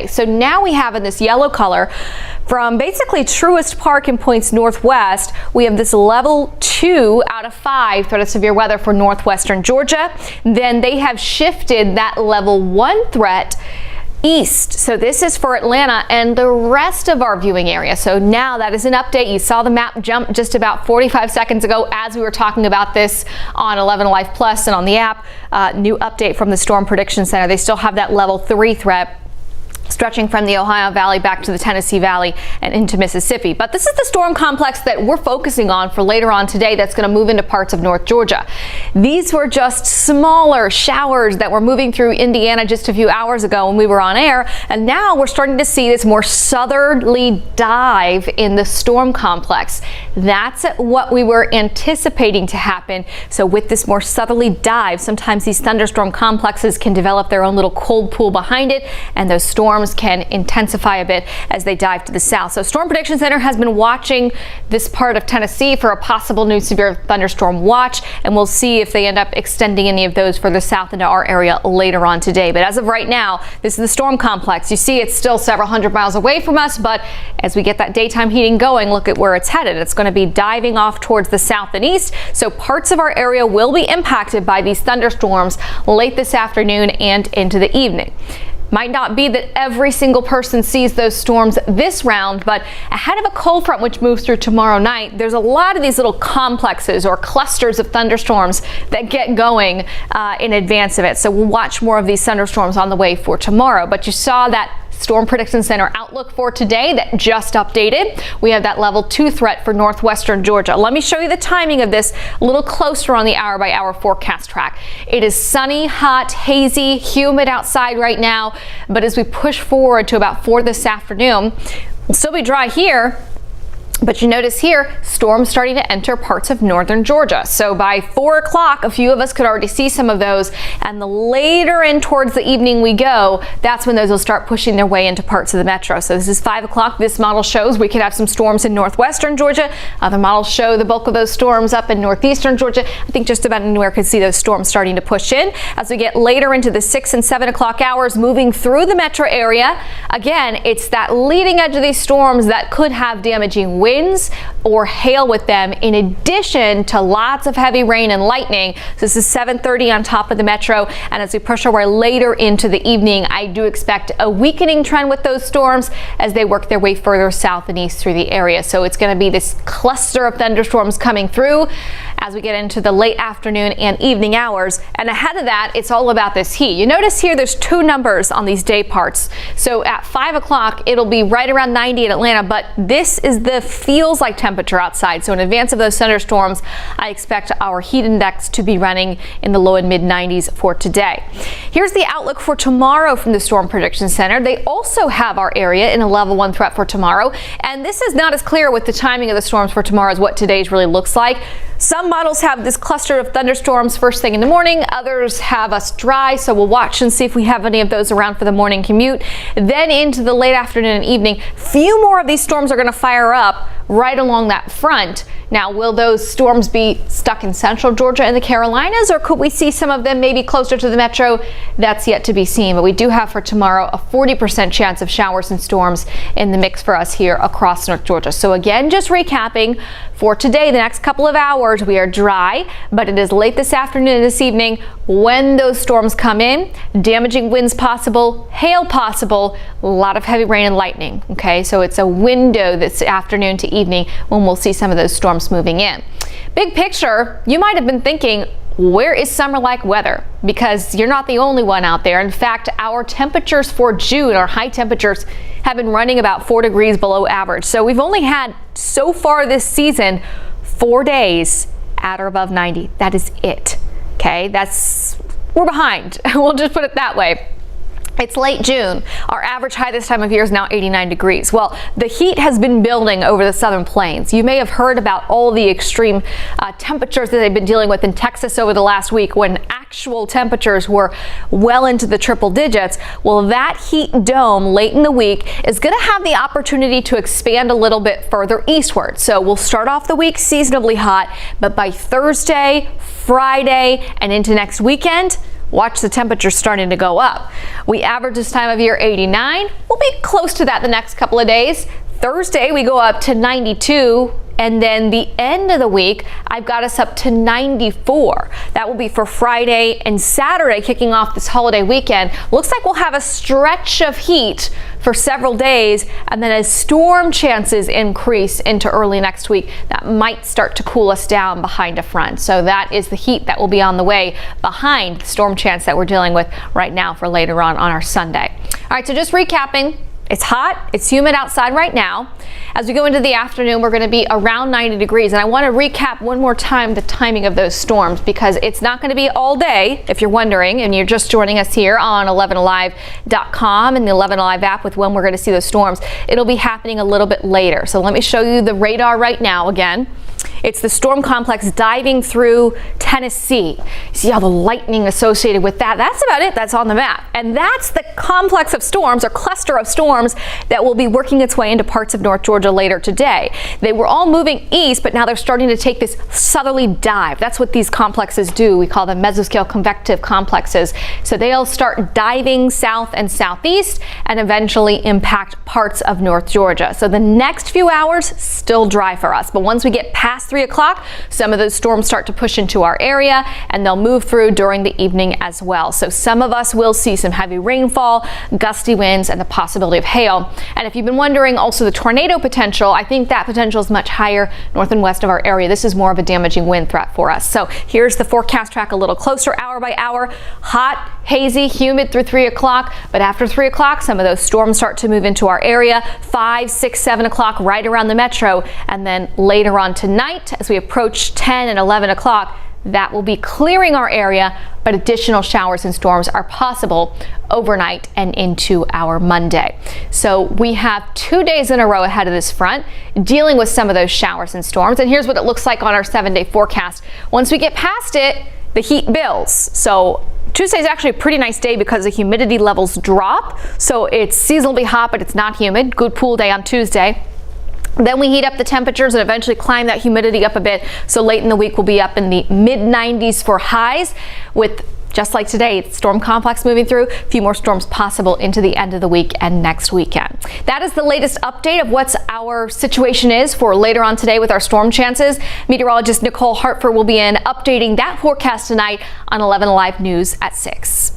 So now we have in this yellow color from basically Truist Park and points northwest, we have this level 2 out of 5 threat of severe weather for northwestern Georgia. Then they have shifted that level 1 threat east. So this is for Atlanta and the rest of our viewing area. So now that is an update. You saw the map jump just about 45 seconds ago as we were talking about this on 11 Life Plus and on the app. New update from the Storm Prediction Center. They still have that level 3 threat stretching from the Ohio Valley back to the Tennessee Valley and into Mississippi. But this is the storm complex that we're focusing on for later on today that's going to move into parts of North Georgia. These were just smaller showers that were moving through Indiana just a few hours ago when we were on air, and now we're starting to see this more southerly dive in the storm complex. That's what we were anticipating to happen. So with this more southerly dive, sometimes these thunderstorm complexes can develop their own little cold pool behind it, and those storms can intensify a bit as they dive to the south. So Storm Prediction Center has been watching this part of Tennessee for a possible new severe thunderstorm watch, and we'll see if they end up extending any of those further south into our area later on today. But as of right now, this is the storm complex. You see it's still several hundred miles away from us, but as we get that daytime heating going, look at where it's headed. It's going to be diving off towards the south and east. So parts of our area will be impacted by these thunderstorms late this afternoon and into the evening. Might not be that every single person sees those storms this round, but ahead of a cold front which moves through tomorrow night, there's a lot of these little complexes or clusters of thunderstorms that get going in advance of it. So we'll watch more of these thunderstorms on the way for tomorrow. But you saw that Storm Prediction Center outlook for today that just updated. We have that level 2 threat for northwestern Georgia. Let me show you the timing of this a little closer on the hour-by-hour forecast track. It is sunny, hot, hazy, humid outside right now, but as we push forward to about 4 this afternoon, we'll still be dry here. But you notice here, storms starting to enter parts of northern Georgia. So by 4 o'clock, a few of us could already see some of those. And the later in towards the evening we go, that's when those will start pushing their way into parts of the metro. So this is 5 o'clock. This model shows we could have some storms in northwestern Georgia. Other models show the bulk of those storms up in northeastern Georgia. I think just about anywhere could see those storms starting to push in. As we get later into the 6 and 7 o'clock hours, moving through the metro area, again, it's that leading edge of these storms that could have damaging winds or hail with them, in addition to lots of heavy rain and lightning. So this is 7:30 on top of the metro, and as we push our way later into the evening, I do expect a weakening trend with those storms as they work their way further south and east through the area. So it's going to be this cluster of thunderstorms coming through as we get into the late afternoon and evening hours. And ahead of that, it's all about this heat. You notice here there's 2 numbers on these day parts. So at 5 o'clock, it'll be right around 90 in Atlanta, but this is the feels like temperature outside. So in advance of those thunderstorms, I expect our heat index to be running in the low and mid 90s for today. Here's the outlook for tomorrow from the Storm Prediction Center. They also have our area in a level 1 threat for tomorrow. And this is not as clear with the timing of the storms for tomorrow as what today's really looks like. Some models have this cluster of thunderstorms first thing in the morning. Others have us dry, so we'll watch and see if we have any of those around for the morning commute. Then into the late afternoon and evening, few more of these storms are going to fire up right along that front. Now, will those storms be stuck in central Georgia and the Carolinas, or could we see some of them maybe closer to the metro? That's yet to be seen, but we do have for tomorrow a 40% chance of showers and storms in the mix for us here across North Georgia. So again, just recapping for today, the next couple of hours, we are dry, but it is late this afternoon and this evening when those storms come in. Damaging winds possible, hail possible, a lot of heavy rain and lightning. Okay, so it's a window this afternoon to evening when we'll see some of those storms moving in. Big picture, you might have been thinking, where is summer-like weather? Because you're not the only one out there. In fact, our temperatures for June, our high temperatures, have been running about 4 degrees below average. So we've only had so far this season 4 days at or above 90. That is it. Okay, we're behind. We'll just put it that way. It's late June. Our average high this time of year is now 89 degrees. Well, the heat has been building over the southern plains. You may have heard about all the extreme temperatures that they've been dealing with in Texas over the last week when actual temperatures were well into the triple digits. Well, that heat dome late in the week is going to have the opportunity to expand a little bit further eastward. So we'll start off the week seasonably hot, but by Thursday, Friday, and into next weekend, watch the temperature starting to go up. We average this time of year 89. We'll be close to that the next couple of days. Thursday, we go up to 92. And then the end of the week, I've got us up to 94. That will be for Friday and Saturday, kicking off this holiday weekend. Looks like we'll have a stretch of heat for several days, and then as storm chances increase into early next week, that might start to cool us down behind a front. So that is the heat that will be on the way behind the storm chance that we're dealing with right now for later on our Sunday. All right, so just recapping. It's hot, it's humid outside right now. As we go into the afternoon, we're going to be around 90 degrees. And I want to recap one more time the timing of those storms, because it's not going to be all day, if you're wondering, and you're just joining us here on 11alive.com and the 11 Alive app with when we're going to see those storms. It'll be happening a little bit later. So let me show you the radar right now again. It's the storm complex diving through Tennessee. See all the lightning associated with that? That's about it. That's on the map. And that's the complex of storms, or cluster of storms, that will be working its way into parts of North Georgia later today. They were all moving east, but now they're starting to take this southerly dive. That's what these complexes do. We call them mesoscale convective complexes. So they'll start diving south and southeast and eventually impact parts of North Georgia. So the next few hours, still dry for us. But once we get past 3 o'clock, some of those storms start to push into our area, and they'll move through during the evening as well. So some of us will see some heavy rainfall, gusty winds, and the possibility of hail. And if you've been wondering also the tornado potential, I think that potential is much higher north and west of our area. This is more of a damaging wind threat for us. So here's the forecast track a little closer, hour by hour. Hot, hazy, humid through 3 o'clock, but after 3 o'clock, some of those storms start to move into our area. 5, 6, 7 o'clock right around the metro, and then later on tonight, as we approach 10 and 11 o'clock, that will be clearing our area, but additional showers and storms are possible overnight and into our Monday. So we have 2 days in a row ahead of this front dealing with some of those showers and storms. And here's what it looks like on our 7-day forecast. Once we get past it, the heat builds. So Tuesday is actually a pretty nice day because the humidity levels drop. So it's seasonally hot, but it's not humid. Good pool day on Tuesday. Then we heat up the temperatures and eventually climb that humidity up a bit. So late in the week, we'll be up in the mid-90s for highs, with, just like today, storm complex moving through. A few more storms possible into the end of the week and next weekend. That is the latest update of what's our situation is for later on today with our storm chances. Meteorologist Nicole Hartford will be in updating that forecast tonight on 11 Alive News at 6.